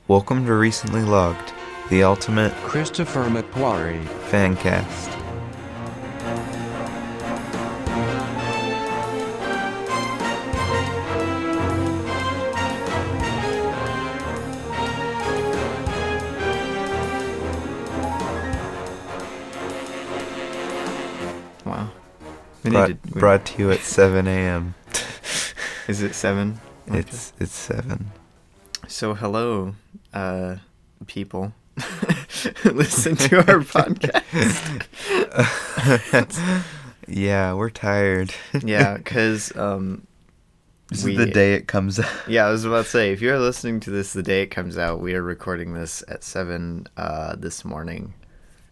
Welcome to Recently Logged, the ultimate Christopher McQuarrie fancast. Wow. Brought to you at 7 a.m. Is it 7? It's 7. So hello, people. Listen to our podcast. Yeah, we're tired. Yeah, because This is the day it comes out. Yeah, I was about to say, if you're listening to this the day it comes out, we are recording this at 7 this morning.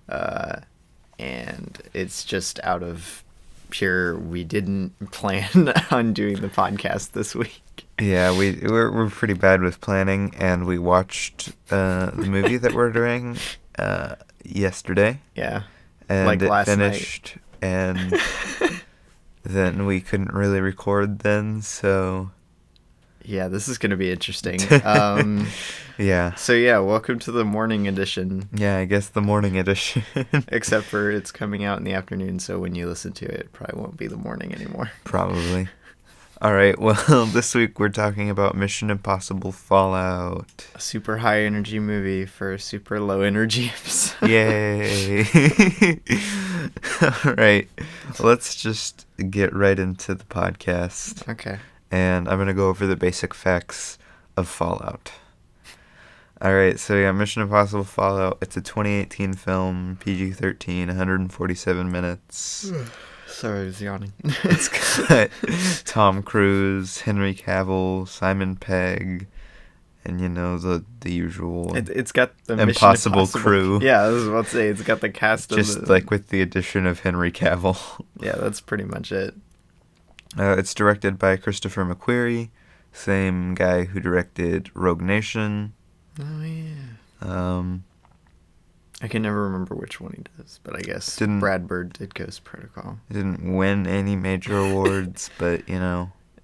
And it's just out of pure, we didn't plan on doing the podcast this week. Yeah, we're pretty bad with planning, and we watched the movie that we're doing yesterday. Yeah, and like it last finished, night. And then we couldn't really record then, so yeah, this is gonna be interesting. Yeah. So yeah, welcome to the morning edition. Yeah, I guess the morning edition. Except for it's coming out in the afternoon, so when you listen to it, it probably won't be the morning anymore. Probably. All right, well, this week we're talking about Mission Impossible Fallout. A super high energy movie for a super low energy episode. Yay! All right, let's just get right into the podcast. Okay. And I'm going to go over the basic facts of Fallout. All right, so yeah, Mission Impossible Fallout. It's a 2018 film, PG-13, 147 minutes. Sorry, I was yawning. It's got Tom Cruise, Henry Cavill, Simon Pegg, and the usual. It's got the Impossible crew. Yeah, I was about to say it's got the cast just of like with the addition of Henry Cavill. Yeah, that's pretty much it. It's directed by Christopher McQuarrie, same guy who directed Rogue Nation. Oh yeah. I can never remember which one he does, but I guess Brad Bird did Ghost Protocol. It didn't win any major awards, but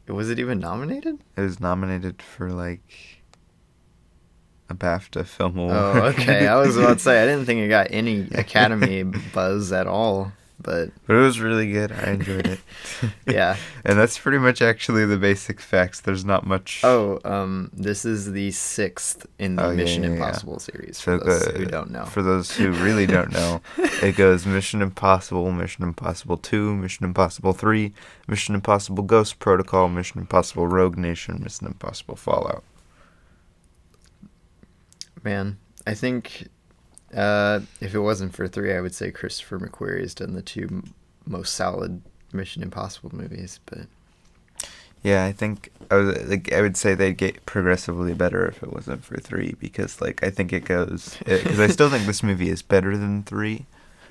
Was it even nominated? It was nominated for like a BAFTA Film Award. Oh, okay. I was about to say I didn't think it got any Academy buzz at all, but it was really good. I enjoyed it. Yeah. And that's pretty much actually the basic facts. There's not much. This is the 6th in the Mission Impossible series, for those who don't know. For those who really don't know, it goes Mission Impossible, Mission Impossible 2, Mission Impossible 3, Mission Impossible Ghost Protocol, Mission Impossible Rogue Nation, Mission Impossible Fallout. Man, I think if it wasn't for 3, I would say Christopher McQuarrie has done the 2 most solid Mission Impossible movies, but yeah, I think I would say they'd get progressively better if it wasn't for 3, because I think it goes, because I still think this movie is better than 3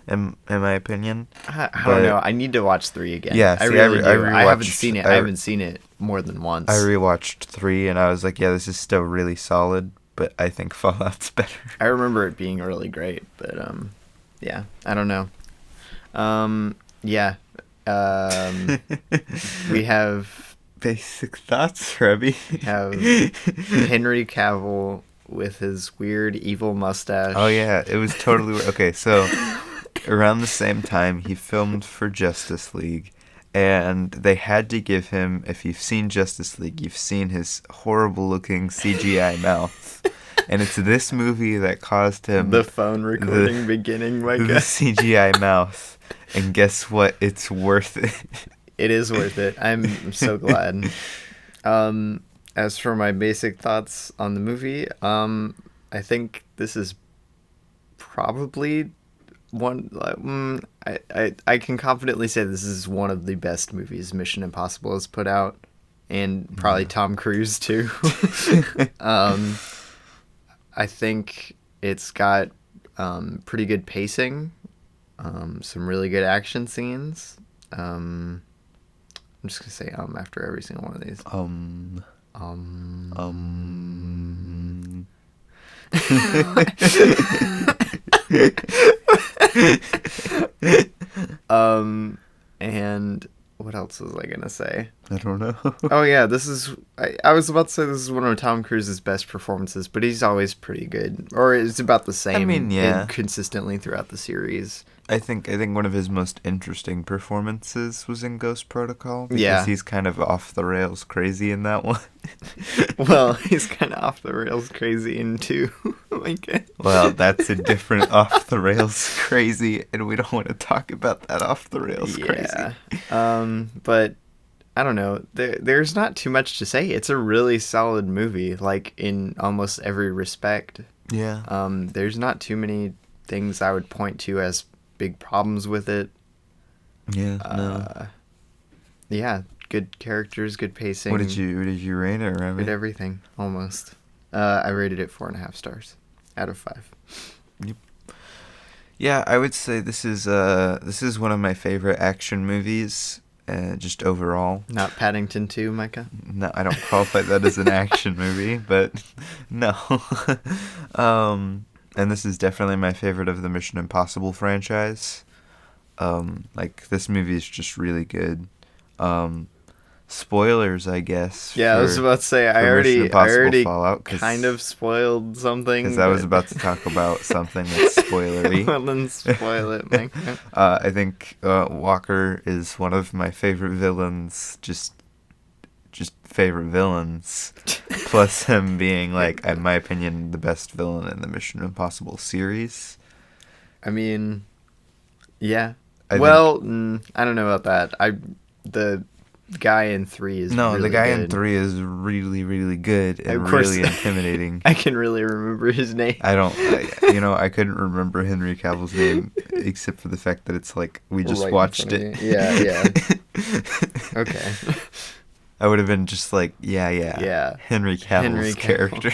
in my opinion. I don't know. I need to watch 3 again. Yeah, I really do. I haven't seen it. I haven't seen it more than once. I rewatched 3 and I was like, yeah, this is still really solid, but I think Fallout's better. I remember it being really great, but yeah, I don't know. Yeah. We have basic thoughts, Robbie. We have Henry Cavill with his weird evil mustache. Oh yeah, it was totally okay. So around the same time, he filmed for Justice League, and they had to give him. If you've seen Justice League, you've seen his horrible-looking CGI mouth. And it's this movie that caused him the phone recording beginning, Micah. The CGI mouth. And guess what? It's worth it. It is worth it. I'm so glad. As for my basic thoughts on the movie, I think this is probably one. I can confidently say this is one of the best movies Mission Impossible has put out, and probably Tom Cruise too. I think it's got pretty good pacing, some really good action scenes. I'm just gonna say after every single one of these. And what else was I gonna say? I don't know. Oh yeah, this is. I was about to say this is one of Tom Cruise's best performances, but he's always pretty good, or it's about the I mean, same yeah. consistently throughout the series. I think one of his most interesting performances was in Ghost Protocol because Yeah. he's kind of off the rails crazy in that one. Well, he's kind of off the rails crazy in two. Micah. Well, that's a different off the rails crazy, and we don't want to talk about that off the rails Yeah. crazy. But I don't know. There's not too much to say. It's a really solid movie, like in almost every respect. Yeah. There's not too many things I would point to as big problems with it. Yeah. No. Yeah, good characters, good pacing. What did you rate it, Robbie? Good everything, almost. I rated it 4.5 stars out of 5. Yeah, I would say this is one of my favorite action movies, just overall. Not Paddington 2, Micah? No, I don't qualify that as an action movie, but no. And this is definitely my favorite of the Mission Impossible franchise. Like this movie is just really good. Spoilers, I guess. Yeah, I was about to say I already Fallout, kind of spoiled something. Because I was about to talk about something that's spoilery. Well, then spoil it, Micah. I think Walker is one of my favorite villains. Just favorite villains. Plus him being, like, in my opinion, the best villain in the Mission Impossible series. I mean, yeah. I don't know about that. The guy in 3 is No, really the guy good. in 3 is really, really good and Of course. really intimidating. I can really remember his name. I couldn't remember Henry Cavill's name except for the fact that it's like we just Right in watched front it. of you. Yeah. Okay. I would have been just like, yeah. Henry Cavill's character.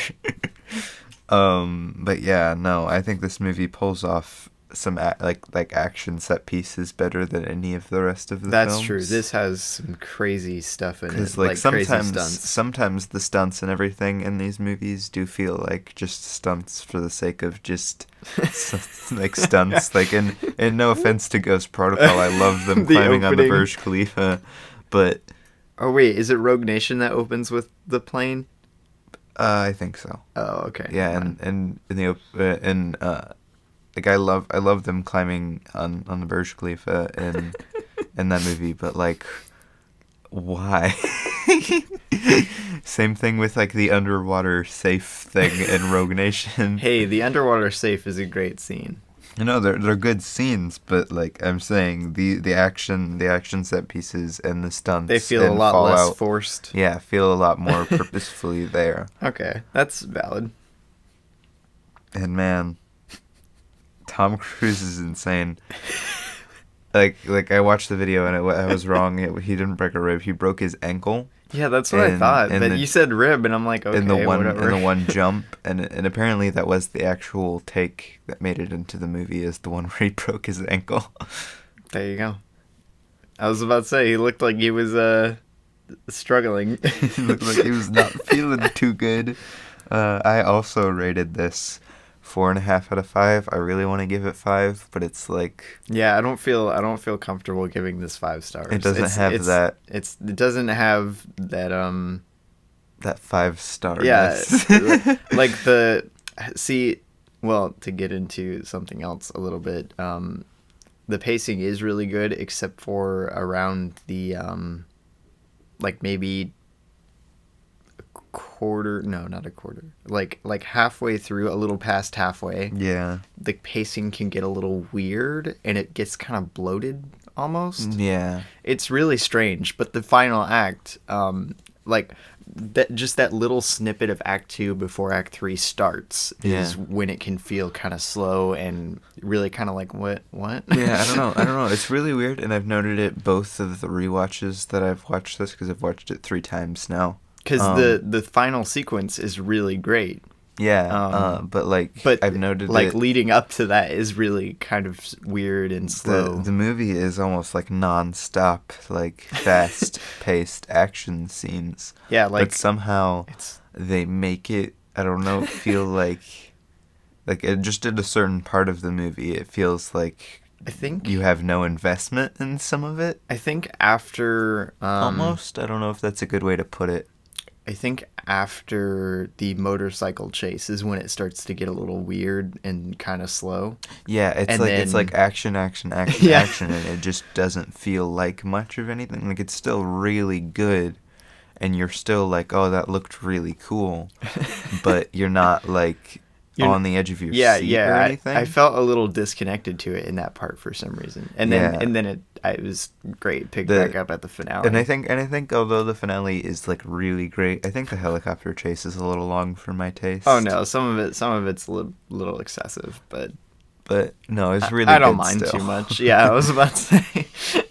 But yeah, no, I think this movie pulls off some like action set pieces better than any of the rest of the That's films. true. This has some crazy stuff in it. Because like crazy stunts. sometimes the stunts and everything in these movies do feel like just stunts for the sake of just like stunts. Like and no offense to Ghost Protocol, I love them The climbing on the opening. Burj Khalifa, but Oh wait, is it Rogue Nation that opens with the plane? I think so. Oh, okay. Yeah, and like I love them climbing on the Burj Khalifa in that movie, but like why? Same thing with like the underwater safe thing in Rogue Nation. Hey, the underwater safe is a great scene. You know, they're good scenes, but like I'm saying, the action set pieces and the stunts They feel a in lot Fallout, less forced. Yeah, feel a lot more purposefully there. Okay, that's valid. And man, Tom Cruise is insane. Like I watched the video and I was wrong. He didn't break a rib. He broke his ankle. Yeah, that's what I thought. in But the- you said rib, and I'm like, okay, in the whatever. one jump, and apparently that was the actual take that made it into the movie, is the one where he broke his ankle. There you go. I was about to say, he looked like he was struggling. He looked like he was not feeling too good. I also rated this 4.5 out of 5. I really want to give it 5, but it's like Yeah, I don't feel comfortable giving this 5 stars. it doesn't have that It doesn't have that that 5-star. yeah, like to get into something else a little bit, the pacing is really good except for around the like maybe not a quarter, like halfway through, a little past halfway, Yeah. the pacing can get a little weird and it gets kind of bloated almost. Yeah. It's really strange, but the final act, like that little snippet of Act 2 before Act 3 starts is when it can feel kind of slow and really kind of like what? Yeah, I don't know. It's really weird, and I've noted it both of the rewatches that I've watched this, because I've watched it 3 times now. Because the final sequence is really great. Yeah, but I've noted like it, leading up to that is really kind of weird and slow. the movie is almost like non-stop, like fast-paced action scenes. Yeah, like but somehow they make it, I don't know, feel like it just at a certain part of the movie, it feels like I think you have no investment in some of it. I think after Almost. I don't know if that's a good way to put it. I think after the motorcycle chase is when it starts to get a little weird and kind of slow. Yeah, it's And like it's then- like action, action, action, Yeah. action, and it just doesn't feel like much of anything. Like it's still really good, and you're still like, oh, that looked really cool, but you're not like You're- on the edge of your Yeah, seat yeah. or anything. I felt a little disconnected to it in that part for some reason, and Yeah. then it was great. Picked The- back up at the finale. And I think although the finale is like really great, I think the helicopter chase is a little long for my taste. Oh no, some of it's a little excessive, but But no, it's really I don't good mind still. too much. Yeah, I was about to say,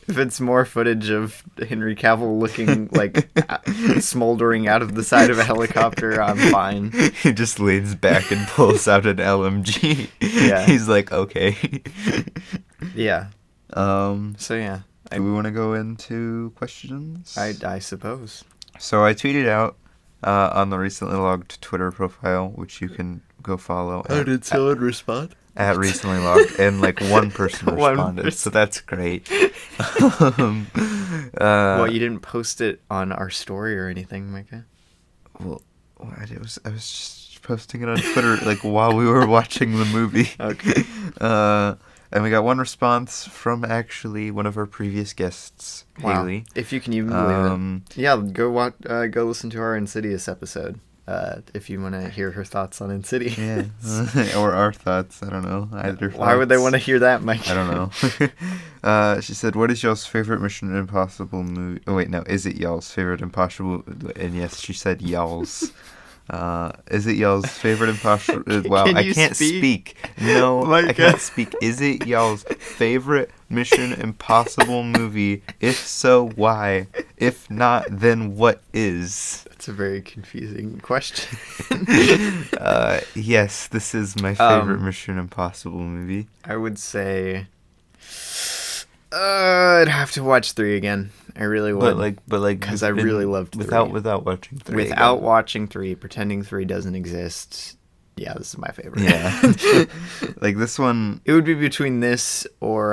if it's more footage of Henry Cavill looking like smoldering out of the side of a helicopter, I'm fine. He just leans back and pulls out an LMG. Yeah. He's like, okay. Yeah. So yeah, do we want to go into questions? I suppose. So I tweeted out on the recently logged Twitter profile, which you can go follow. did someone respond? At recently logged, and like one person One responded, so that's great. Well, you didn't post it on our story or anything, Micah. Well, I was just posting it on Twitter like while we were watching the movie. Okay. And we got one response from actually one of our previous guests, Wow. Haley. If you can even believe it. Yeah, go listen to our Insidious episode. If you want to hear her thoughts on Insidious. Yeah, or our thoughts. I don't know. Either. Why would they want to hear that, Mike? I don't know. She said, "What is y'all's favorite Mission Impossible movie?" Oh wait, no. Is it y'all's favorite Impossible? And yes, she said y'all's. Is it y'all's favorite Impossible? Wow, Can I you can't speak? No, I Micah. can't speak. Is it y'all's favorite Mission Impossible movie? If so, why? If not, then what is? That's a very confusing question. Yes, this is my favorite Mission Impossible movie. I would say I'd have to watch 3 again. I really would. But like, because I really loved 3. without watching 3. Without again. watching 3, pretending 3 doesn't exist. Yeah, this is my favorite. Yeah. Like this one. It would be between this or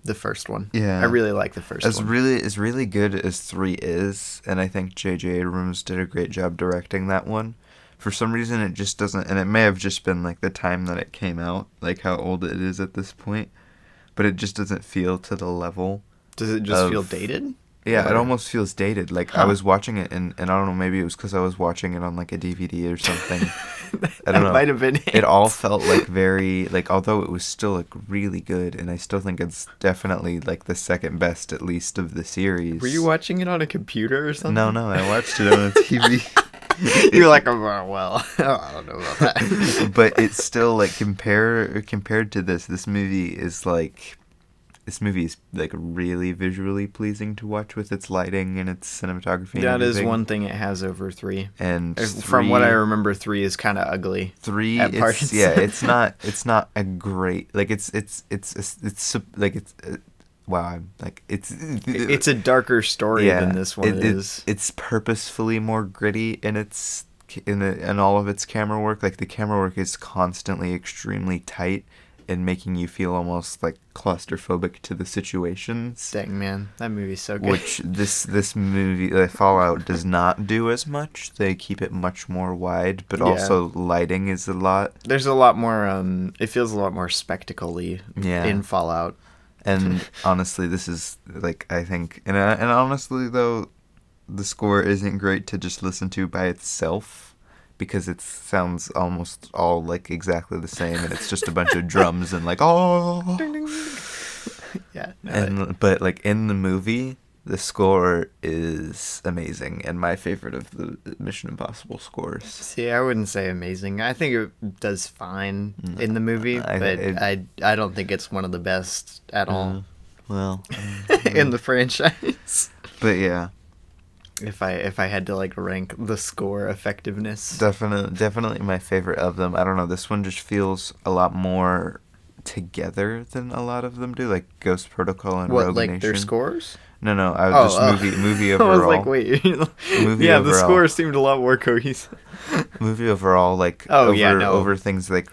the first one. Yeah. I really like the first As one. really good as 3 is, and I think J.J. Abrams did a great job directing that one. For some reason, it just doesn't, and it may have just been like the time that it came out, like how old it is at this point, but it just doesn't feel to the level. Does it just of- feel dated? Yeah, it Or- almost feels dated. Like I was watching it, and I don't know, maybe it was because I was watching it on like a DVD or something. I don't That know. might have been It all felt like very like, although it was still like really good, and I still think it's definitely like the second best at least of the series. Were you watching it on a computer or something? No, I watched it on a TV. You're like, oh, well, I don't know about that. But it's still like compared to this movie is like. This movie is like really visually pleasing to watch with its lighting and its cinematography. And That is everything. one thing it has over 3. And From what I remember, 3 is kind of ugly. 3 at parts. it's, yeah, it's not a great, like it's like it's wow, I'm like It's a darker story than this one is. It's purposefully more gritty in its in all of its camera work. Like the camera work is constantly extremely tight and making you feel almost like claustrophobic to the situations. Dang, man, that movie's so good. Which this movie, Fallout, does not do as much. They keep it much more wide, but Yeah. also lighting is a lot. There's a lot more. It feels a lot more spectacle-y Yeah. in Fallout. And honestly, this is like, I think, and honestly though, the score isn't great to just listen to by itself. Because it sounds almost all like exactly the same, and it's just a bunch of drums and like oh. Yeah. No, But like in the movie, the score is amazing and my favorite of the Mission Impossible scores. see, I wouldn't say amazing. I think it does fine in the movie, I- but it- I don't think it's one of the best at all Well, in the franchise. but yeah, If I had to like rank the score effectiveness. definitely my favorite of them. I don't know. This one just feels a lot more together than a lot of them do, like Ghost Protocol and What, Rogue like Nation. their scores? No, Oh, just movie I overall. was like, wait. Movie yeah, the overall. score seemed a lot more cohesive. Movie overall, like Oh, yeah, no. over things like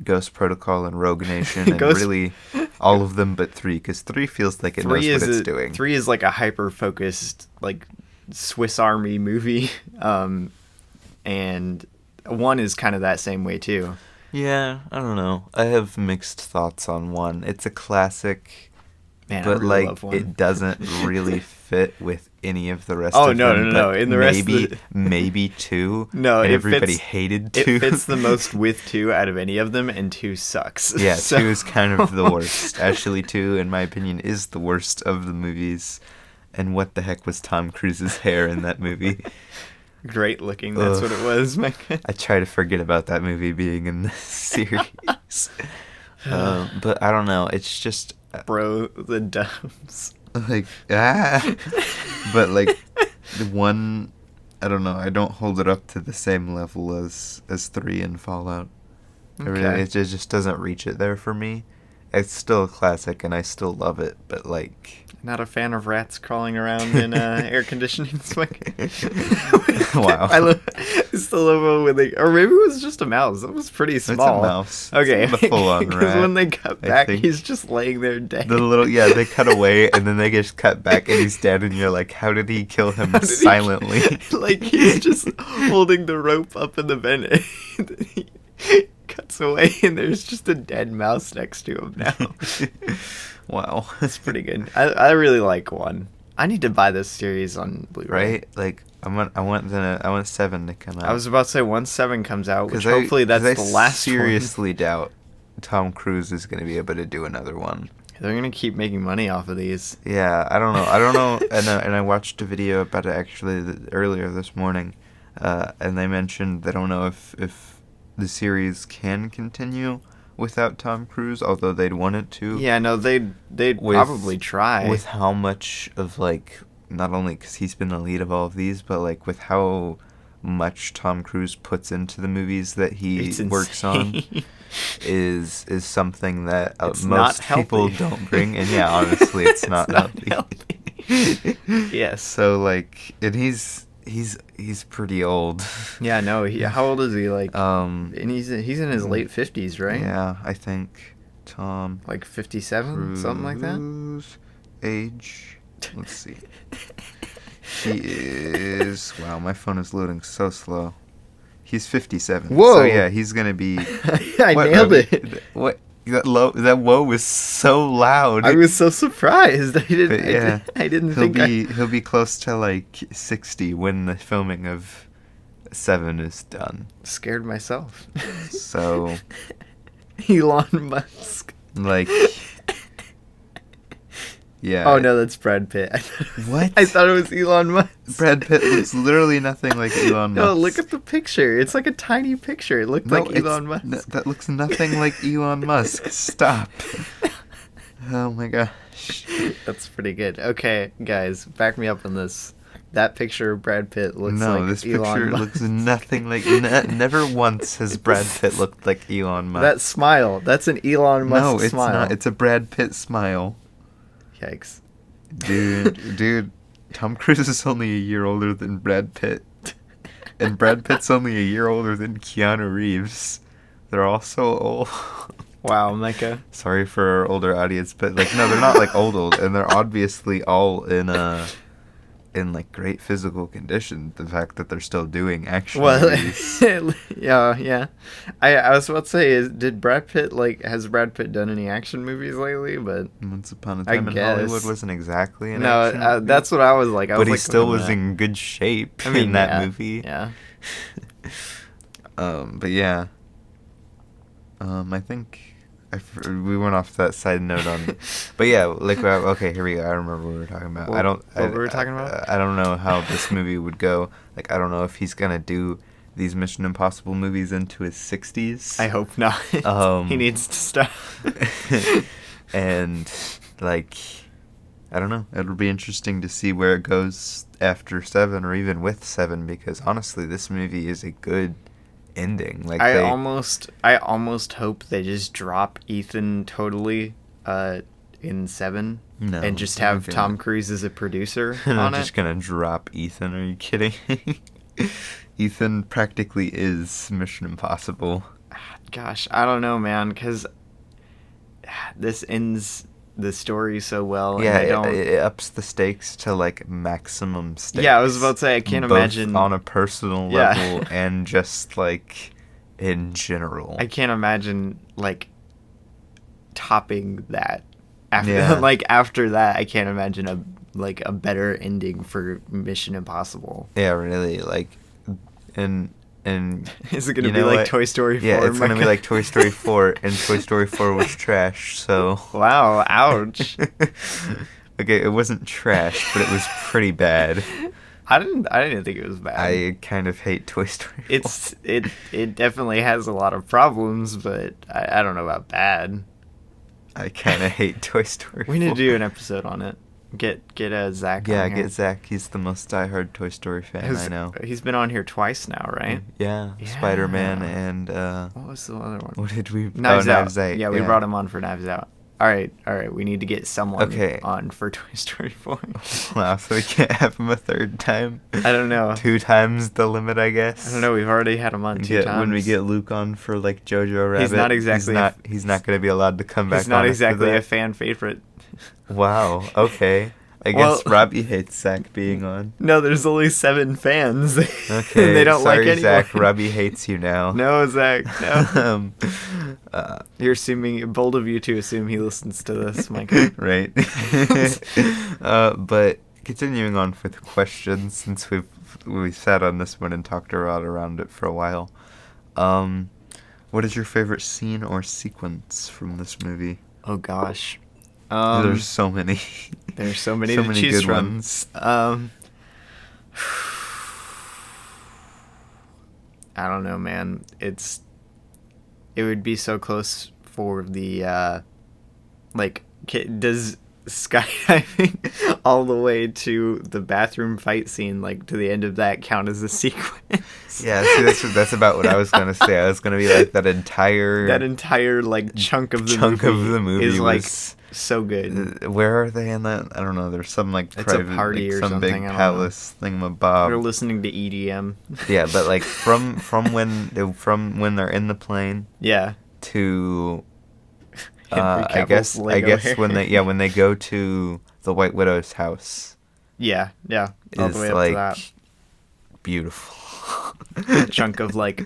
Ghost Protocol and Rogue Nation, and Ghost- really All of them but 3, because 3 feels like it knows what it's doing. 3 is like a hyper-focused, like, Swiss Army movie. And 1 is kind of that same way, too. Yeah, I don't know. I have mixed thoughts on 1. It's a classic, Man, but I really like love 1. it doesn't really fit with any of the rest Oh, of no, them. no, no, but in the rest of maybe the- maybe 2. No, and it everybody fits- hated 2. It fits the most with 2 out of any of them, and 2 sucks. Yeah, So- 2 is kind of the worst. Actually, 2, in my opinion, is the worst of the movies. And what the heck was Tom Cruise's hair in that movie? Great looking, that's what it was, Micah. I try to forget about that movie being in this series. But I don't know. It's just Bro, the dubs. like but like the 1, I don't know. I don't hold it up to the same level as 3 and Fallout. Okay. It just doesn't reach it there for me. It's still a classic, and I still love it. But like, Not a fan of rats crawling around in air conditioning. Wow. I still love it when they, or maybe it was just a mouse. It was pretty small. It's a mouse. Okay, It's not a full-on because rat. when they cut I back, think. he's just laying there dead. The little they cut away and then they just cut back and he's dead and you're like, how did he kill him How did he- silently? Like he's just holding the rope up in the vent. And he cuts away, and there's just a dead mouse next to him now. Wow. That's pretty good. I really like 1. I need to buy this series on Blu-ray. Right? Like I want 7 to come out. I was about to say once 7 comes out, which 'Cause hopefully that's I the last seriously doubt Tom Cruise is going to be able to do another one. one. They're gonna keep making money off of these. Yeah, I don't know. And I watched a video about it actually earlier this morning, and they mentioned they don't know if the series can continue without Tom Cruise, although they'd want it to. Yeah, no, they'd With- probably try. With how much of like, not only because he's been the lead of all of these, but like with how much Tom Cruise puts into the movies that he It's works on insane. is something that It's not most people healthy. don't bring. And yeah, honestly, it's not healthy. Yes. So like, and he's pretty old. Yeah, no. How old is he? Like, Um, and he's in his late 50s, right? yeah, I think Tom Like 57, something like that. Cruise age. Let's see. He is. Wow, my phone is loading so slow. He's 57. Whoa. So yeah, he's gonna be. I What, nailed Robbie? it. What? That whoa was so loud. I was so surprised. But yeah, I didn't think he'll be close to like 60 when the filming of 7 is done. scared myself. So Elon Musk. like, yeah. Oh no, that's Brad Pitt. What? I thought it was Elon Musk. Brad Pitt looks literally nothing like Elon Musk. No, look at the picture. It's like a tiny picture. It looked like Elon Musk. That looks nothing like Elon Musk. Stop. Oh my gosh. That's pretty good. Okay, guys, back me up on this. That picture of Brad Pitt looks No, like this Elon picture Musk. looks nothing like. Never once has Brad Pitt looked like Elon Musk. That smile. That's an Elon Musk no, it's smile. not. It's a Brad Pitt smile. Yikes. Dude, Tom Cruise is only a year older than Brad Pitt. And Brad Pitt's only a year older than Keanu Reeves. They're all so old. Wow, Micah. Sorry for our older audience, but like, no, they're not like old, and they're obviously all in like great physical condition. The fact that they're still doing action movies. yeah. I was about to say, did Brad Pitt has Brad Pitt done any action movies lately? But Once Upon a I Time in guess. Hollywood wasn't exactly an no, action movie, that's what I was like. but he like, still wait a was minute. in good shape I mean, in that yeah, movie. Yeah. But yeah. I think we went off that side note on, but yeah, like okay, here we go. I remember what we were talking about. What were we talking about? I don't know how this movie would go. Like, I don't know if he's gonna do these Mission Impossible movies into his 60s. I hope not. He needs to stop. And like, I don't know. It'll be interesting to see where it goes after 7 or even with 7, because honestly, this movie is a good ending. Like, I almost hope they just drop Ethan totally in 7 No, and just I'm have not Tom gonna- Cruise as a producer I'm on just it. gonna drop Ethan. Are you kidding? Ethan practically is Mission Impossible. Gosh, I don't know, man, because this ends the story so well. Yeah, And I don't. it ups the stakes to like maximum stakes. Yeah, I was about to say I can't both imagine on a personal Yeah. level and just like in general. I can't imagine like topping that. After Yeah. like after that, I can't imagine a better ending for Mission Impossible. Yeah, really. Like, and Is it gonna you be know like what? Toy Story 4? Yeah, it's gonna be Micah? like Toy Story 4, and Toy Story 4 was trash. So Wow! Ouch! okay, it wasn't trash, but it was pretty bad. I didn't think it was bad. I kind of hate Toy Story 4. It definitely has a lot of problems, but I don't know about bad. I kind of hate Toy Story 4. We need to do an episode on it. Get Zach. Yeah, on here. get Zach. He's the most diehard Toy Story fan I know. He's been on here twice now, right? Yeah, Yeah. Spider-Man and What was the other one? what did we? Knives Out. Knives Out. Yeah, we brought him on for Knives Out. All right. We need to get someone Okay. on for Toy Story 4. Wow, so we can't have him a third time. I don't know. 2 times the limit, I guess. I don't know. We've already had him on two times. When we get Luke on for like Jojo Rabbit, He's not exactly He's not going to be allowed to come back. He's not on exactly after a that. fan favorite. Wow. Okay. I Well- guess Robbie hates Zach being on. No, there's only 7 fans. Okay. They don't sorry, like anyone. Zach. Robbie hates you now. No, Zach. No. um, You're assuming, bold of you to assume he listens to this, Micah. right. But continuing on with the questions, since we sat on this one and talked around it for a while. What is your favorite scene or sequence from this movie? Oh gosh. There's so many. There's so many so to many choose good from. ones. I don't know, man. It would be so close for the does skydiving all the way to the bathroom fight scene, like to the end of that, count as a sequence? Yeah, see, that's about what I was gonna say. I was gonna be like that entire like chunk of the movie is like was so good. Where are they in that? I don't know. There's some like It's a private, party like, or some something, big I don't know. palace They're thingamabob. listening to EDM. Yeah, but like from when they're in the plane Yeah. to Henry I Cavill's guess Lego hair. when they go to the White Widow's house Yeah, all the is way up like to that. beautiful. Chunk of like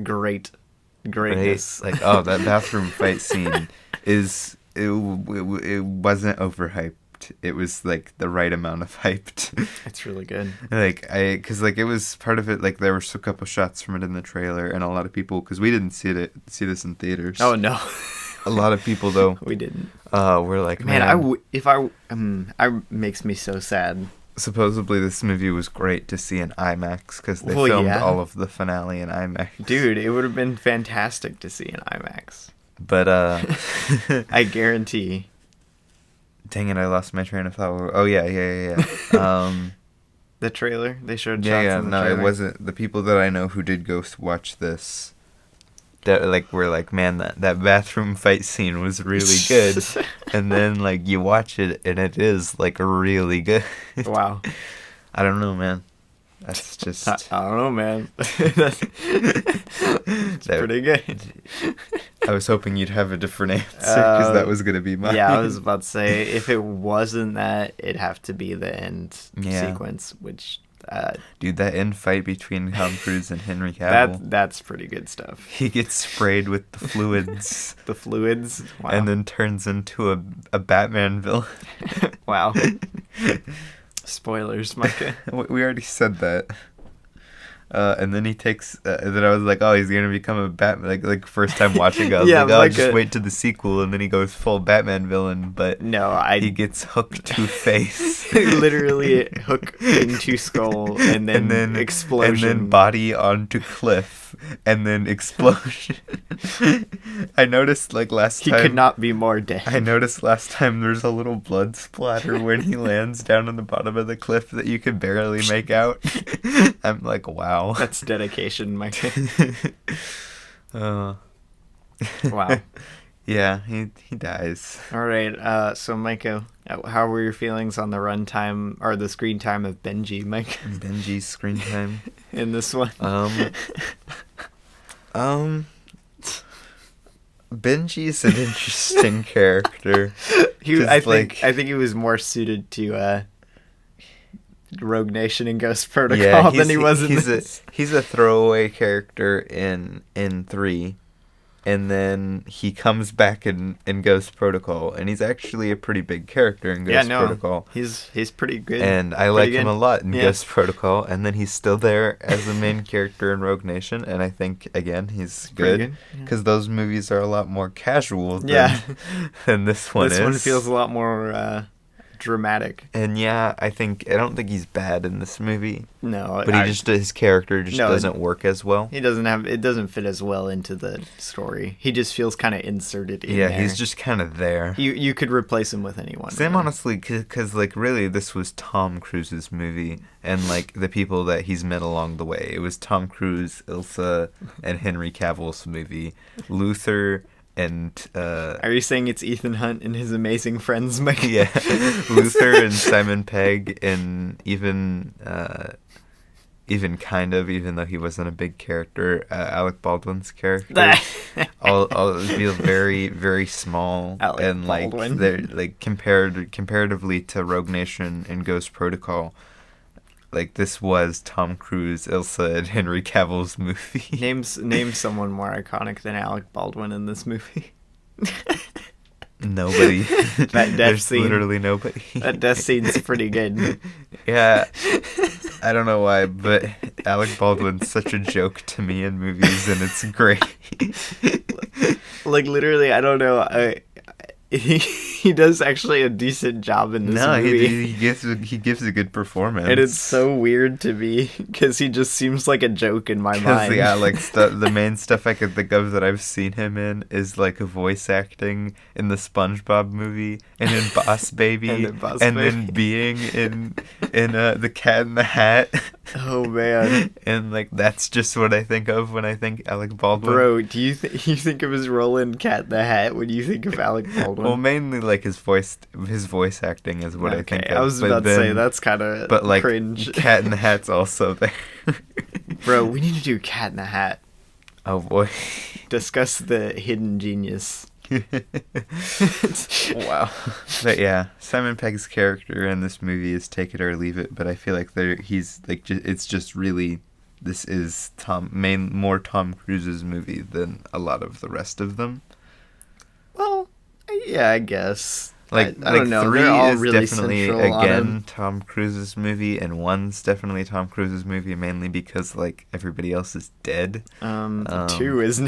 greatness. Right? Like, oh, that bathroom fight scene it wasn't overhyped. It was like the right amount of hyped. It's really good. Because like it was part of it. Like there were a couple shots from it in the trailer, and a lot of people, because we didn't see this in theaters. Oh no, A lot of people though we didn't. were like, man, I makes me so sad. supposedly this movie was great to see in IMAX because they Well, filmed yeah. all of the finale in IMAX. Dude, it would have been fantastic to see in IMAX. But I guarantee. dang it, I lost my train of thought. Oh yeah. The trailer they showed. Yeah, shots yeah. in the No, trailer. it wasn't. The people that I know who did go watch this, that like were like, man, that bathroom fight scene was really good. And then like you watch it and it is like really good. Wow. I don't know, man. That's just. I don't know, man. That's pretty good. I was hoping you'd have a different answer because that was gonna be mine. Yeah, I was about to say, if it wasn't that, it'd have to be the end sequence, which Dude, that end fight between Tom Cruise and Henry Cavill. that's pretty good stuff. He gets sprayed with the fluids. The fluids. Wow. And then turns into a Batman villain. Wow. Spoilers, Micah. We already said that. And then he takes. Then I was like, oh, he's gonna become a Batman. Like first time watching, I was Yeah, like, oh, like just a- wait to the sequel, and then he goes full Batman villain. But No, he gets hooked to face, literally hook into skull and then explosion. and then body onto cliff, and then explosion. I noticed like last He time. could not be more dead. I noticed last time there's a little blood splatter when he lands down on the bottom of the cliff that you can barely make out. I'm like, wow. That's dedication, Micah. Uh, Wow. yeah, he dies. All right. So, Micah, how were your feelings on the runtime or the screen time of Benji, Mike, Benji's screen time. in this one? Benji's an interesting character. I think he was more suited to Rogue Nation and Ghost Protocol than he was in this. He's a throwaway character in 3, and then he comes back in Ghost Protocol, and he's actually a pretty big character in Ghost Protocol. He's pretty good. And I like him a lot in Ghost Protocol, and then he's still there as the main character in Rogue Nation, and I think, again, he's good. Because those movies are a lot more casual than this one is. This one feels a lot more dramatic. And I don't think he's bad in this movie. No, but his character doesn't work as well. It doesn't fit as well into the story. He just feels kind of inserted in there. Yeah, he's just kind of there. You could replace him with anyone. Same, honestly, because like really this was Tom Cruise's movie, and like the people that he's met along the way. It was Tom Cruise, Ilsa, and Henry Cavill's movie. Luther. And are you saying it's Ethan Hunt and his amazing friends, Micah? Yeah, Luther and Simon Pegg, and even though he wasn't a big character, Alec Baldwin's character, all feel very, very small. Alec and Baldwin. They're like comparatively to Rogue Nation and Ghost Protocol. Like, this was Tom Cruise, Ilsa, and Henry Cavill's movie. Name someone more iconic than Alec Baldwin in this movie. Nobody. That death scene. Literally nobody. That death scene's pretty good. Yeah. I don't know why, but Alec Baldwin's such a joke to me in movies, and it's great. Like, literally, I don't know. He does actually a decent job in this movie. He gives a good performance. And it's so weird to me because he just seems like a joke in my mind. Yeah, like the main stuff I could think of that I've seen him in is like voice acting in the SpongeBob movie and in Boss Baby and then being in The Cat in the Hat. Oh man! And like that's just what I think of when I think Alec Baldwin. Bro, do you think of his role in Cat in the Hat when you think of Alec Baldwin? Well, mainly like his voice acting is what I think of. I was about to say that's kind of but like cringe. Cat in the Hat's also there. Bro, we need to do Cat in the Hat. Oh boy. Discuss the hidden genius. Wow. But yeah, Simon Pegg's character in this movie is take it or leave it, but I feel like he's like it's just really this is more Tom Cruise's movie than a lot of the rest of them. Well, yeah, I guess. I don't know. 3 is really definitely again Tom Cruise's movie, and 1's definitely Tom Cruise's movie, mainly because like everybody else is dead. 2 is.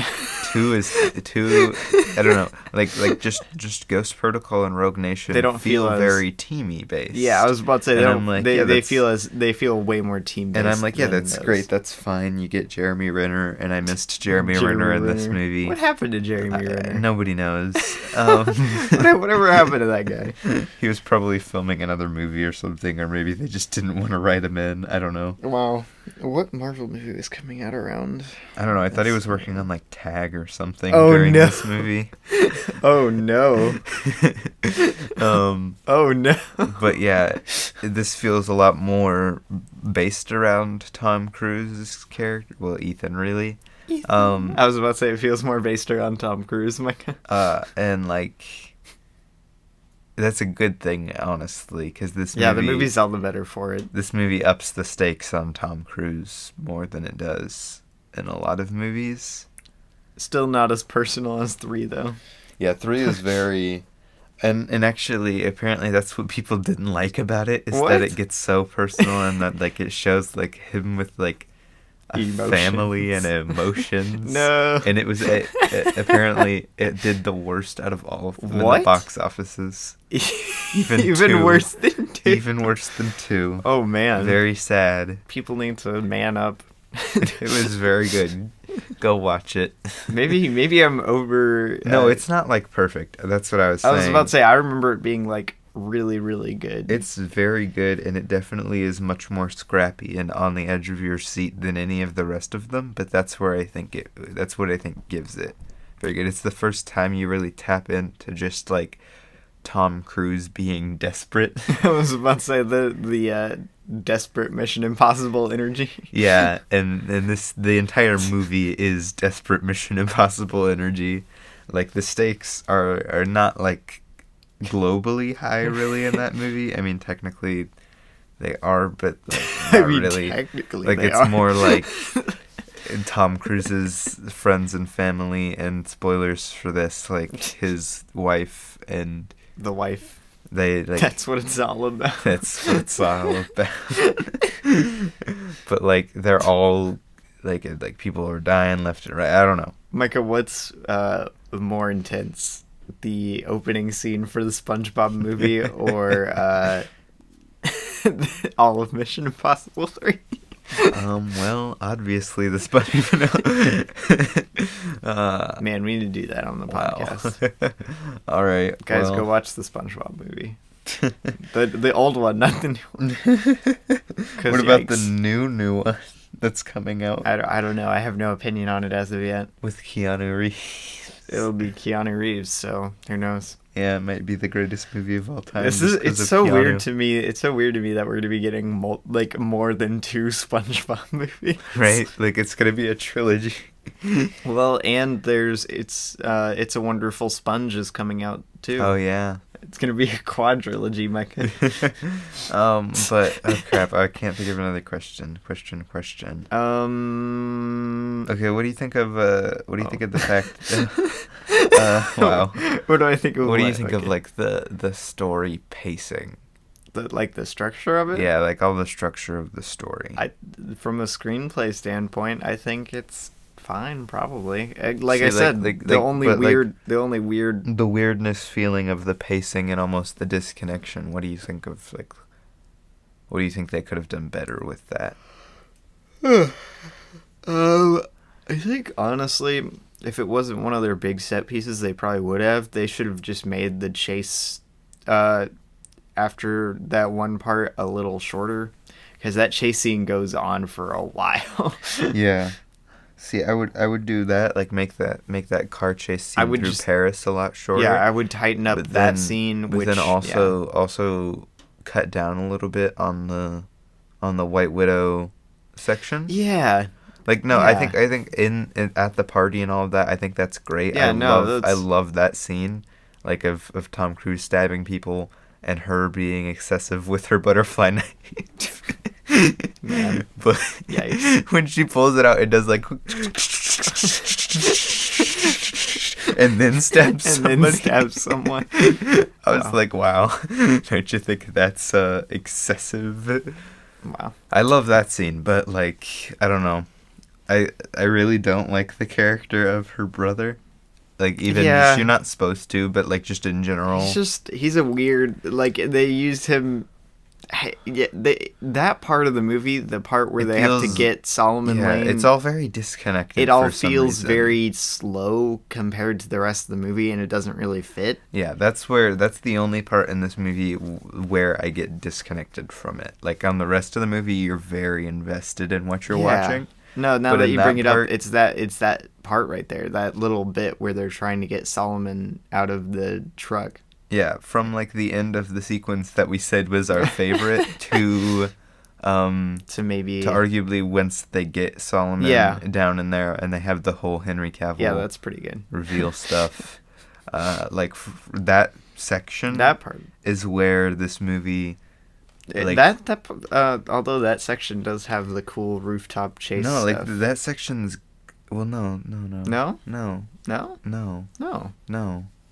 2 is 2. I don't know. Like just Ghost Protocol and Rogue Nation. They don't feel very teamy based. Yeah, I was about to say they feel way more team based. And I'm like, yeah, that's great. That's fine. You get Jeremy Renner, and I missed Jeremy Renner in this movie. What happened to Jeremy Renner? Nobody knows. Whatever happened to that guy? He was probably filming another movie or something, or maybe they just didn't want to write him in. I don't know. Wow. What Marvel movie is coming out around? I don't know. I thought he was working on like Tag or something during this movie. Oh no. Oh no. But yeah, this feels a lot more based around Tom Cruise's character. Well, Ethan, really. I was about to say it feels more based around Tom Cruise, Micah. And like that's a good thing, honestly, because this movie... Yeah, the movie's all the better for it. This movie ups the stakes on Tom Cruise more than it does in a lot of movies. Still not as personal as 3, though. Yeah, 3 is very... And actually, apparently that's what people didn't like about it, is that it gets so personal and that like it shows like him with like a family and emotions. No. And it was apparently it did the worst out of all of them in the box offices. Even worse than 2. Even worse than 2. Oh man. Very sad. People need to man up. It was very good. Go watch it. Maybe I'm over. No, it's not like perfect. That's what I was saying. I was about to say I remember it being like really, really good. It's very good, and it definitely is much more scrappy and on the edge of your seat than any of the rest of them. But that's where I think that's what I think gives it very good. It's the first time you really tap into just like Tom Cruise being desperate. I was about to say the desperate Mission Impossible energy. Yeah, and the entire movie is desperate Mission Impossible energy. like the stakes are not like globally high really in that movie. I mean, technically they are, but like, not really. Technically Like they it's are. more like Tom Cruise's friends and family, and spoilers for this, like his wife and The wife. they like That's what it's all about. that's what it's all about. But like they're all like people are dying left and right. I don't know. Micah, what's more intense? The opening scene for the SpongeBob movie or all of Mission Impossible 3? Well, obviously the SpongeBob. Man, we need to do that on the podcast. Wow. All right, Guys, well. go watch the SpongeBob movie. the old one, not the new one. What about the new one that's coming out I don't know. I have no opinion on it as of yet. with Keanu Reeves? It'll be Keanu Reeves, so who knows? Yeah, it might be the greatest movie of all time. It's so weird to me. It's so weird to me that we're gonna be getting more than 2 SpongeBob movies. Right? Like it's gonna be a trilogy. Well, and it's a Wonderful Sponge is coming out too. Oh yeah. It's gonna be a quadrilogy, Micah. But oh crap, I can't think of another question. Question. Okay, what do you think of the fact wow. What do I think of? What do you think of like the story pacing? the structure of it? Yeah, like all the structure of the story. From a screenplay standpoint, I think it's fine, probably. Like See, I said, the only weird. The weirdness feeling of the pacing and almost the disconnection. What do you think of what do you think they could have done better with that? I think honestly, if it wasn't one of their big set pieces, they probably would have. They should have just made the chase after that one part a little shorter, because that chase scene goes on for a while. Yeah. See, I would do that, like make that car chase scene through Paris a lot shorter. Yeah, I would tighten up that scene, but then also cut down a little bit on the White Widow section. Yeah. Like no, Yeah. I think in at the party and all of that, I think that's great. Yeah, I love that scene, like of Tom Cruise stabbing people and her being excessive with her butterfly knife. Man. But Yikes. when she pulls it out, it does like and then stabs someone. I was like, wow. Don't you think that's excessive? Wow. I love that scene, but like I don't know. I really don't like the character of her brother. Like even you're not supposed to, but like just in general. He's a weird, like they used him. Yeah, that part of the movie, the part where they have to get Solomon Lane, it's all very disconnected. It all feels very slow compared to the rest of the movie, and it doesn't really fit. Yeah, that's the only part in this movie where I get disconnected from it. Like on the rest of the movie, you're very invested in what you're watching. No, now that you bring it up, it's that part right there, that little bit where they're trying to get Solomon out of the truck. Yeah, from like the end of the sequence that we said was our favorite to arguably once they get Solomon down in there and they have the whole Henry Cavill that's pretty good reveal stuff. That section, that part is where this movie. Although that section does have the cool rooftop chase. No, stuff. like that section's. Well, no.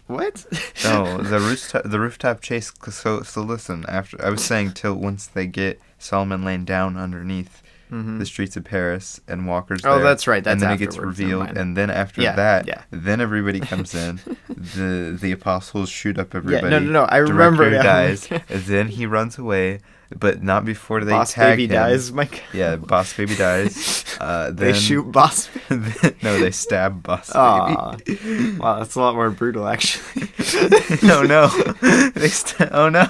What? No, the rooftop chase. So listen. After I was saying, till once they get Solomon Lane down underneath the streets of Paris and Walker's there. Oh, that's right. That's and then it afterwards. gets revealed, and then after that, then everybody comes in. the apostles shoot up everybody. Yeah, no. I remember now. Dies, and then he runs away. But not before they Boss tag Baby him. dies, Mike. Yeah, Boss Baby dies. They shoot Boss Baby. No, they stab Boss Baby. Wow, that's a lot more brutal, actually. No. Oh, no.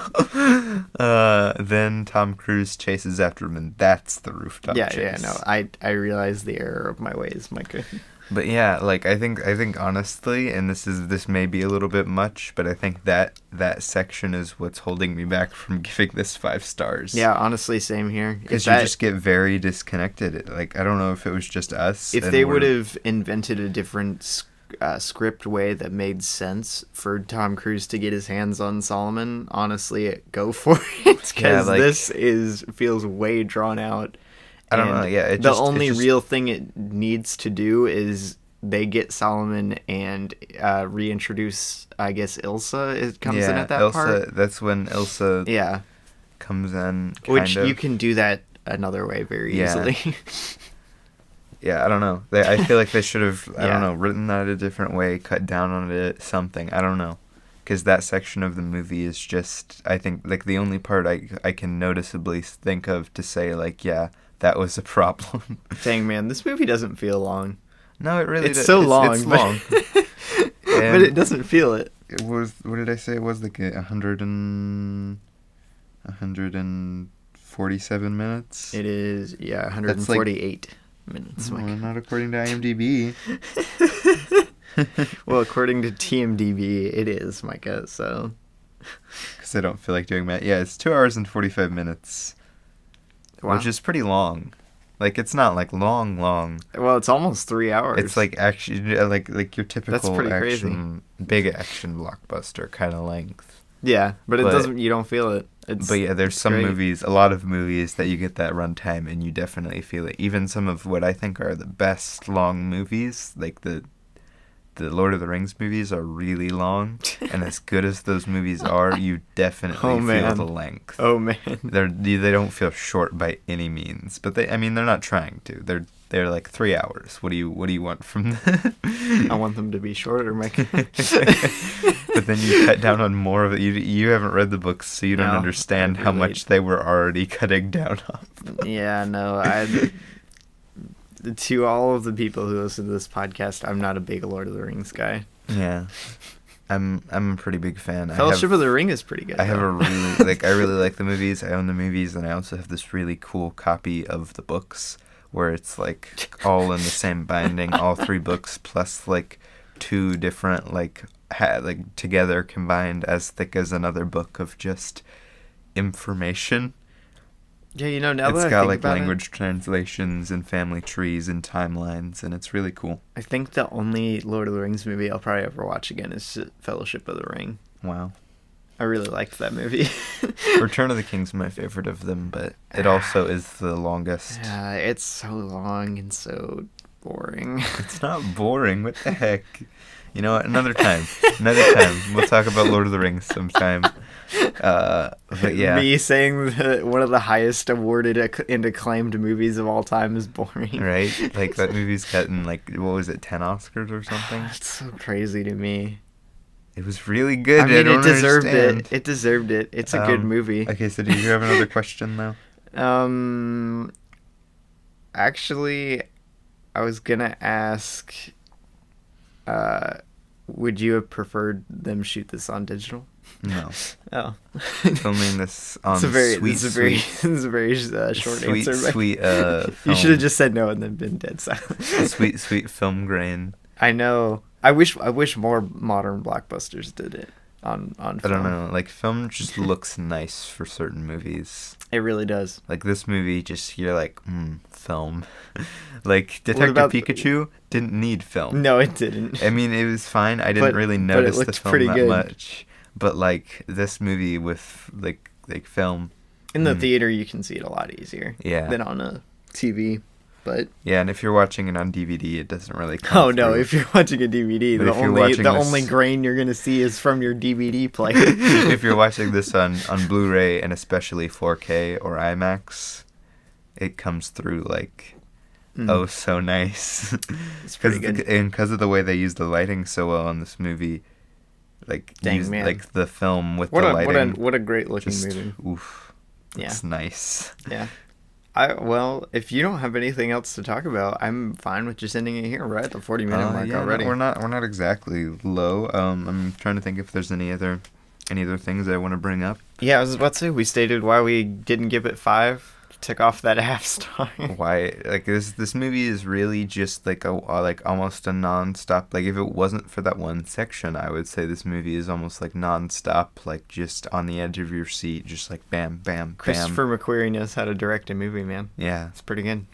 Then Tom Cruise chases after him, and that's the rooftop chase. Yeah, no. I realize the error of my ways, Micah. But yeah, like I think honestly, and this may be a little bit much, but I think that section is what's holding me back from giving this 5 stars. Yeah, honestly, same here. Because you just get very disconnected. Like I don't know if it was just us. If they would have invented a different script way that made sense for Tom Cruise to get his hands on Solomon, honestly, go for it, because feels way drawn out. I don't know. Yeah, the only real thing it needs to do is they get Solomon and reintroduce, I guess, Ilsa. It comes in at that part. That's when Ilsa comes in. You can do that another way very easily. Yeah, I don't know. I feel like they should have, I don't know, written that a different way, cut down on it, something. I don't know. Because that section of the movie is just, I think, like, the only part I can noticeably think of to say, like, yeah, that was a problem. Dang, man, this movie doesn't feel long. No, it really It's so long. It's long. But it doesn't feel it. It was, what did I say? It was like 147 minutes? It is, 148 minutes. Well, not according to IMDb. Well, according to TMDB, it is, Micah, so. Because I don't feel like doing math. Yeah, it's 2 hours and 45 minutes. Wow. Which is pretty long. Like, it's not, like, long. Well, it's almost 3 hours. It's, like, action, like your typical action, big action blockbuster kind of length. Yeah, but it doesn't, you don't feel it. But yeah, there's some movies, a lot of movies that you get that runtime and you definitely feel it. Even some of what I think are the best long movies, like the Lord of the Rings movies are really long, and as good as those movies are, you definitely feel the length. Oh man, they don't feel short by any means, but they're not trying to. They're like 3 hours. What do you want from them? I want them to be shorter, Mike. But then you cut down on more of it. You haven't read the books, so you don't understand how much they were already cutting down on. Yeah, no, to all of the people who listen to this podcast, I'm not a big Lord of the Rings guy. Yeah, I'm a pretty big fan. Fellowship of the Ring is pretty good. I have a really I really like the movies. I own the movies, and I also have this really cool copy of the books where it's like all in the same binding, all 3 books plus like 2 different like together combined as thick as another book of just information. Yeah, now that I think it's got like about language translations and family trees and timelines, and it's really cool. I think the only Lord of the Rings movie I'll probably ever watch again is Fellowship of the Ring. Wow. I really liked that movie. Return of the King's my favorite of them, but it also is the longest. Yeah, it's so long and so boring. It's not boring. What the heck? You know what? Another time. We'll talk about Lord of the Rings sometime. But yeah. Me saying that one of the highest awarded and acclaimed movies of all time is boring. Right? Like, that movie's gotten, like, what was it, 10 Oscars or something? It's so crazy to me. It was really good. I mean, it deserved it. It deserved it. It's a good movie. Okay, so do you have another question, though? Actually, I was gonna ask, would you have preferred them shoot this on digital? No. Oh. Filming this on it's a very short answer. Sweet, you should have just said no and then been dead silent. sweet film grain. I know. I wish more modern blockbusters did it on film. I don't know. Like, film just looks nice for certain movies. It really does. Like, this movie, just, you're like, film. Like, Detective Pikachu didn't need film. No, it didn't. I mean, it was fine. I didn't really notice the film that much. But, like, this movie with, like film. In the theater, you can see it a lot easier. Yeah. Than on a TV. But yeah, and if you're watching it on DVD, it doesn't really come Oh, no, if you're watching a DVD, the only grain you're going to see is from your DVD player. If you're watching this on Blu-ray, and especially 4K or IMAX, it comes through, like, so nice. It's pretty good. And because of the way they use the lighting so well in this movie, like, like the film with the lighting. What a great looking movie. Oof. It's nice. Yeah. Well, if you don't have anything else to talk about, I'm fine with just ending it here. We're at the 40-minute mark already. No, we're not exactly low. I'm trying to think if there's any other things I want to bring up. Yeah, I was about to say, we stated why we didn't give it 5. took off that half star. Why? Like this movie is really just like like almost a nonstop. Like if it wasn't for that one section, I would say this movie is almost like nonstop, like just on the edge of your seat, just like bam, bam, bam. Christopher McQuarrie knows how to direct a movie, man. Yeah, It's pretty good.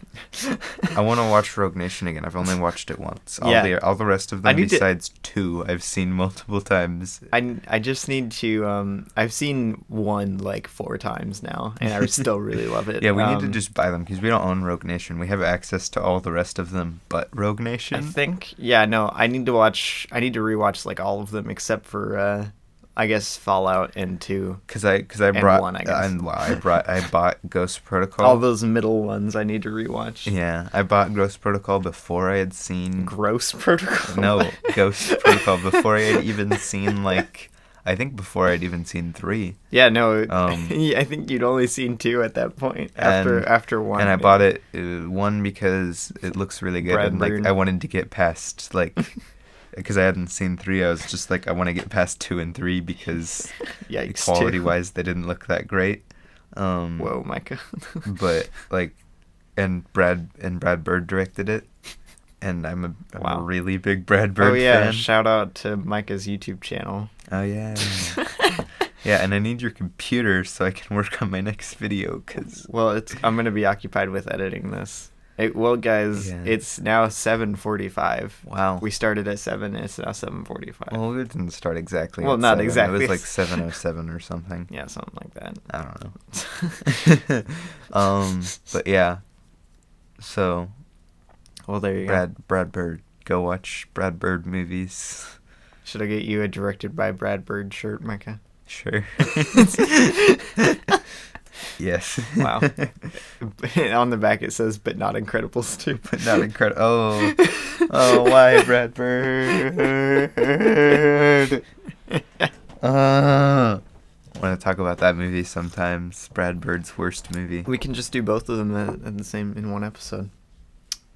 I want to watch Rogue Nation again. I've only watched it once. Yeah. All the rest of them besides two, I've seen multiple times. I just need to I've seen one like 4 times now, and I still really love it. Yeah, we need to just buy them because we don't own Rogue Nation. We have access to all the rest of them, but Rogue Nation. I think. Yeah, no, I need to rewatch like all of them except for I guess Fallout and 2. Because I brought 1, I guess. I bought Ghost Protocol. All those middle ones I need to rewatch. Yeah, I bought Ghost Protocol before I had seen Gross Protocol. No, Ghost Protocol before I had even seen I think before I'd even seen 3. Yeah, no. I think you'd only seen 2 at that point after 1. And I bought it 1 because it looks really good, and Bradburn. I wanted to get past because I hadn't seen 3. I was just like, I want to get past 2 and 3 because Yikes, quality wise they didn't look that great. Whoa, Micah. But and Brad Bird directed it, and I'm a really big Brad Bird fan. Shout out to Micah's YouTube channel. Oh yeah. Yeah, and I need your computer so I can work on my next video Well, I'm gonna be occupied with editing this. Guys, It's now 7:45. Wow. We started at 7, and it's now 7:45. Well, we didn't start exactly. Well, at not 7. exactly. It was like 7:07 or something. Yeah, something like that. I don't know. But yeah. So. Well, there you go. Brad Bird. Go watch Brad Bird movies. Should I get you a directed by Brad Bird shirt, Micah? Sure. Yes. Wow. On the back it says, "But not Incredibles 2." But not incredible. Oh, why Brad Bird? I want to talk about that movie sometimes. Brad Bird's worst movie. We can just do both of them in one episode.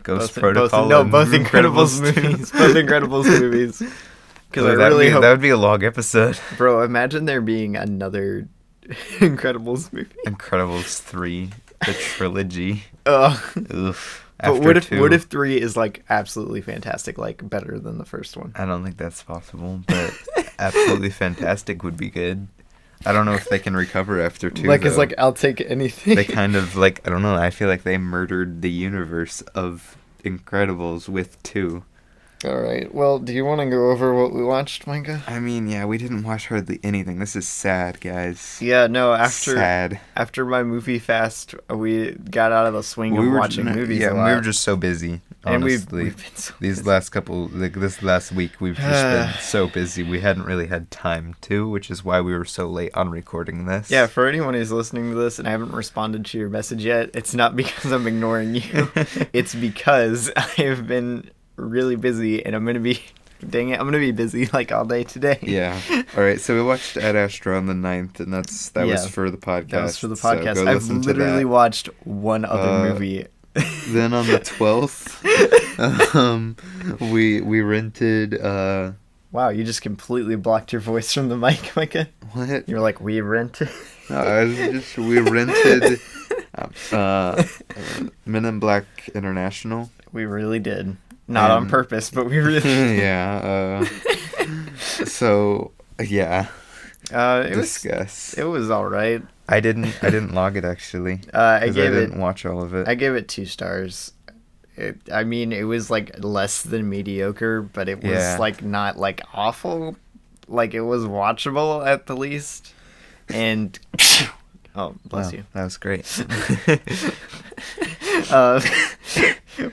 Both Protocol. Both Incredibles movies. Both Incredibles movies. Because that would be a long episode. Bro, imagine there being another Incredibles movie. Incredibles 3, the trilogy. Oof. But what if 3 is like absolutely fantastic, like better than the first one? I don't think that's possible, but absolutely fantastic would be good. I don't know if they can recover after 2. It's like I'll take anything. They kind of I don't know. I feel like they murdered the universe of Incredibles with 2. All right. Well, do you want to go over what we watched, Micah? I mean, yeah, we didn't watch hardly anything. This is sad, guys. Yeah, no. Sad. After my movie fast, we got out of the swing of watching movies. Yeah, a lot. we were just so busy. Honestly, and we've been so these busy. last couple, this last week, we've just been so busy. We hadn't really had time to, which is why we were so late on recording this. Yeah, for anyone who's listening to this and I haven't responded to your message yet, it's not because I'm ignoring you. It's because I have been really busy, and I'm gonna be busy like all day today. Yeah. All right. So we watched Ad Astra on the 9th, and that was for the podcast. That was for the podcast. So I've literally watched one other movie. Then on the 12th, we rented. Wow, you just completely blocked your voice from the mic, Micah. What? You were like, we rented. No, we rented Men in Black International. We really did. Not on purpose, but we really yeah. So yeah. Discuss. It was all right. I didn't log it actually. I didn't watch all of it. I gave it 2 stars. It was like less than mediocre, but it was like not like awful. Like it was watchable at the least. And oh, bless you. That was great.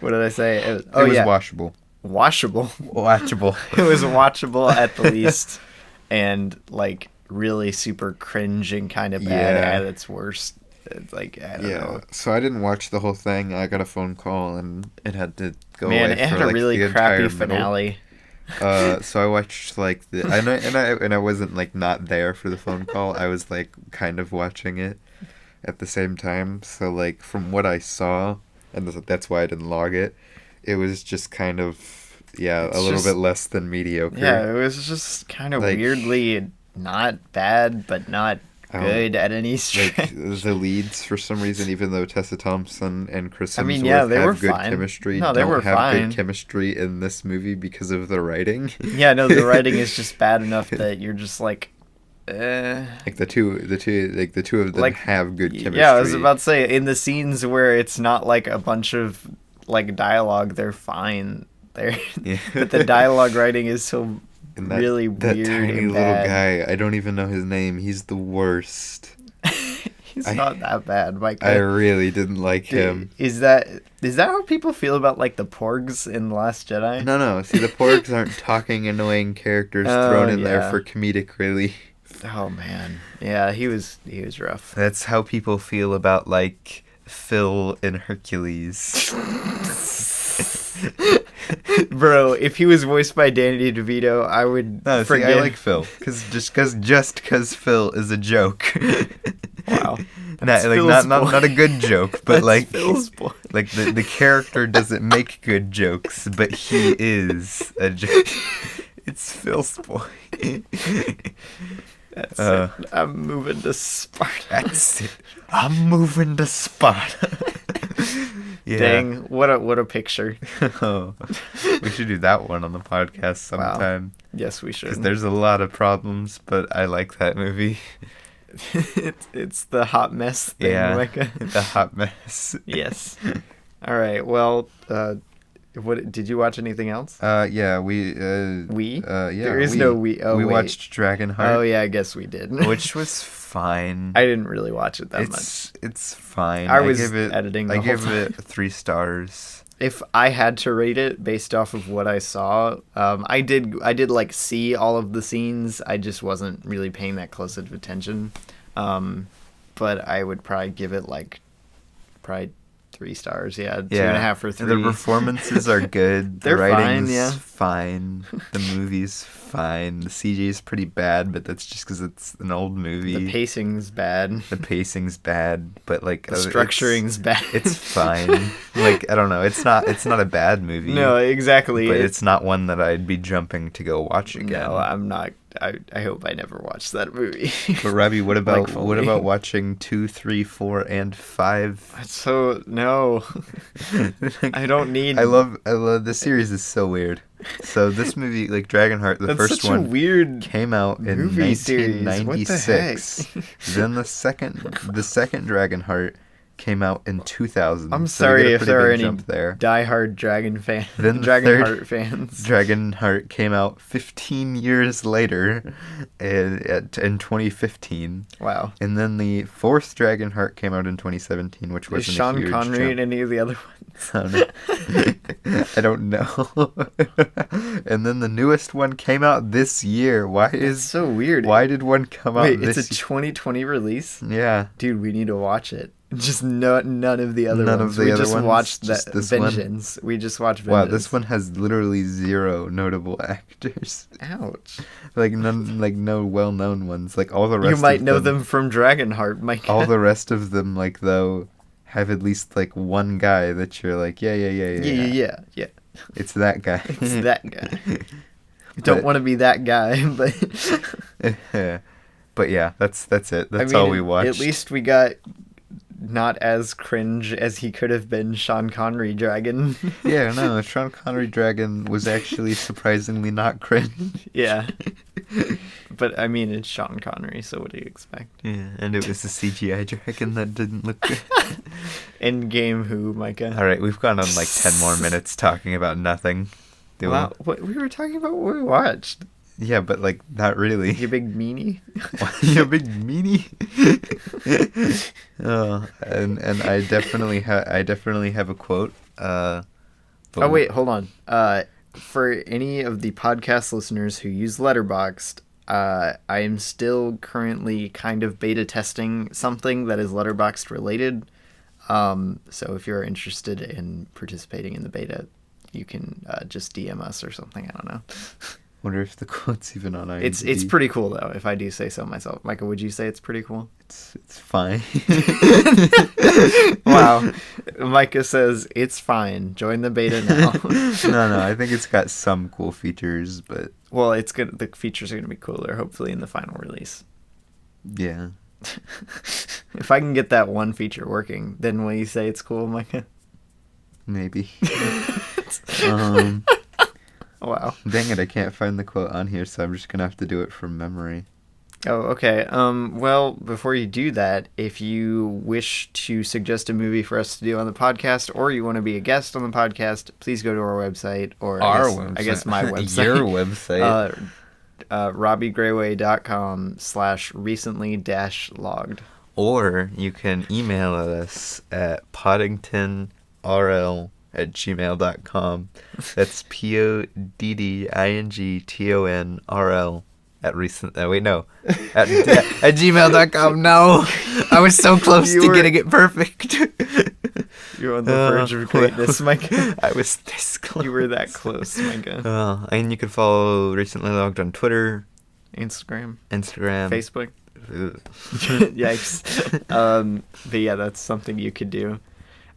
What did I say? It was washable. Watchable. It was watchable at the least, and like really super cringe and kind of bad at its worst. It's like I don't know. So I didn't watch the whole thing. I got a phone call and it had to go away. Man, it had a really crappy finale. So I watched and I wasn't like not there for the phone call. I was like kind of watching it at the same time. So like from what I saw, and that's why I didn't log it. It was just kind of a little bit less than mediocre. Yeah, it was just kind of weirdly not bad, but not good at any stretch. Like the leads, for some reason, even though Tessa Thompson and Chris Hemsworth I mean, yeah, they were have good fine. chemistry, No, they don't were have fine. good chemistry in this movie because of the writing. Yeah, no, the writing is just bad enough that you're just like, Like the two of them like, have good chemistry. yeah, I was about to say, in the scenes where it's not like a bunch of like dialogue, they're fine. Yeah. But the dialogue writing is so And really that weird tiny and little bad. guy, I don't even know his name. He's the worst. He's not that bad, Micah. I really didn't like him. Is that how people feel about like the porgs in The Last Jedi? No. See, the porgs aren't talking, annoying characters thrown in there for comedic relief. Oh man, yeah, he was rough. That's how people feel about like Phil in Hercules. Bro, if he was voiced by Danny DeVito, I would forget. See, I like Phil because Phil is a joke. Wow. Not a good joke, but That's like Phil's boy. like the character doesn't make good jokes, but he is a joke. It's Phil's boy. That's it. I'm moving to Sparta. That's it. I'm moving to Sparta. Yeah. Dang, what a picture. Oh, we should do that one on the podcast sometime. Wow. Yes, we should. Because there's a lot of problems, but I like that movie. it's the hot mess thing, Micah. The hot mess. Yes. All right. Well, what did you watch anything else? Yeah, we. Yeah. There is we, no we. Oh, we wait. watched Dragonheart. Oh yeah, I guess we did. Which was fine. I didn't really watch it that much. It's fine. I was editing the I whole give time. it 3 stars. If I had to rate it based off of what I saw, I did like see all of the scenes. I just wasn't really paying that close of attention. But I would probably give it like 3 stars. Yeah, 2.5 or 3. The performances are good. They're the writing's fine, fine. The movie's fine. The CG is pretty bad, but that's just because it's an old movie. The pacing's bad. The pacing's bad, but like the structuring's bad. It's fine. Like I don't know. It's not a bad movie. No, exactly. But it's not one that I'd be jumping to go watch again. No, I'm not. I hope I never watch that movie. But Robbie, what about Like, what about watching 2, 3, 4, and 5? So no, I don't need. I love the series is so weird. So this movie, like Dragonheart, the That's first such one a weird came out in movie series. 1996. What the heck? Then the second Dragonheart came out in 2000. I'm so we sorry get a if pretty there are big any jump there. diehard Then the Dragonheart third fans. Dragonheart came out 15 years later in 2015. Wow. And then the fourth Dragonheart came out in 2017, which Is wasn't Sean a huge Connery jump. in any of the other ones? I don't know. And then the newest one came out this year. It's so weird. Why did one come out Wait, this it's a 2020 release? Yeah. Dude, we need to watch it. Just none of the other None ones. of the we other just ones? watched Just that this one? Vengeance. We just watched Wow, Vengeance. this one has literally 0 notable actors. Ouch. Like no well-known ones. Like all the rest. You might of know them them from Dragonheart, Mike. All the rest of them, like though, have at least like one guy that you're like, yeah. Yeah. It's that guy. It's that guy. Don't want to be that guy, but But yeah, that's it. That's all we watched. At least we got not as cringe as he could have been Sean Connery Dragon. Yeah, no, Sean Connery Dragon was actually surprisingly not cringe. Yeah. But I mean, it's Sean Connery, so what do you expect? Yeah, and it was a CGI dragon that didn't look good. Endgame who, Micah? All right, we've gone on like 10 more minutes talking about nothing. Wow, what we were talking about what we watched. Yeah, but like not really. You big meanie. You big meanie. And I definitely have a quote. Oh wait, hold on. For any of the podcast listeners who use Letterboxd, I am still currently kind of beta testing something that is Letterboxd related. So if you're interested in participating in the beta, you can just DM us or something. I don't know. Wonder if the quote's even on IMDb. It's pretty cool though, if I do say so myself. Micah, would you say it's pretty cool? It's fine. Wow. Micah says it's fine. Join the beta now. No, I think it's got some cool features, but Well, it's good. The features are going to be cooler, hopefully, in the final release. yeah. If I can get that one feature working, then will you say it's cool, Micah? Maybe. Wow. Dang it, I can't find the quote on here, so I'm just gonna have to do it from memory. Oh, okay. Well, before you do that, if you wish to suggest a movie for us to do on the podcast, or you want to be a guest on the podcast, please go to our website, or I guess my website. Your website. RobbieGrayway.com/recently-logged. Or you can email us at poddingtonrl@gmail.com. That's PODDINGTONRL at gmail.com. No, I was so close to getting it perfect. You're on the verge of greatness, Micah. I was this close. You were that close, Micah. And you can follow Recently Logged on Twitter, Instagram, Facebook. Yikes. But yeah, that's something you could do.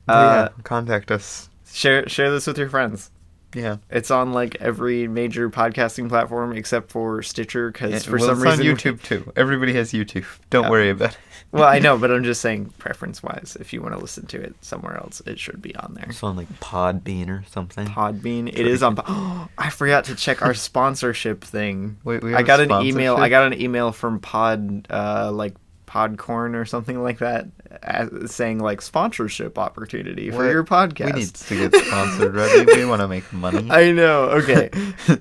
Contact us. Share this with your friends. Yeah, it's on like every major podcasting platform except for Stitcher, because for some it's reason on YouTube too. Everybody has YouTube. Don't worry about it. Well, I know, but I'm just saying preference-wise, if you want to listen to it somewhere else, it should be on there. It's on like Podbean or something. Podbean. It is on. Oh, I forgot to check our sponsorship thing. Wait, I got an email. I got an email from Podcorn or something like that, saying like sponsorship opportunity for your podcast. We need to get sponsored, Robbie. We want to make money. I know. Okay.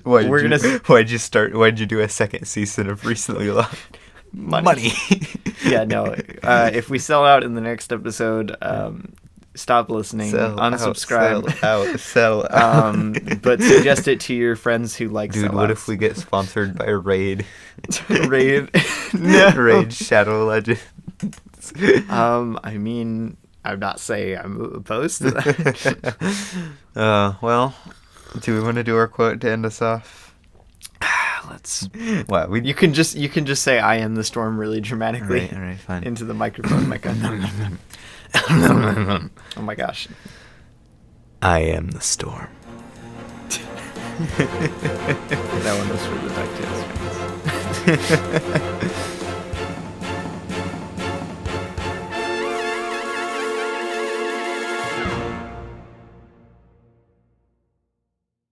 Why'd you do a second season of Recently Logged? Money. Yeah, no. If we sell out in the next episode, stop listening, unsubscribe, sell out. But suggest it to your friends who like. Dude, what if we get sponsored by Raid? Raid? No. Raid Shadow Legends. I mean, I'm not saying I'm opposed to that. Well, do we want to do our quote to end us off? Let's. What? You can just say "I am the storm" really dramatically. All right, fine. Into the microphone, Micah. Oh my gosh. I am the storm. That one was for the DuckTales fans.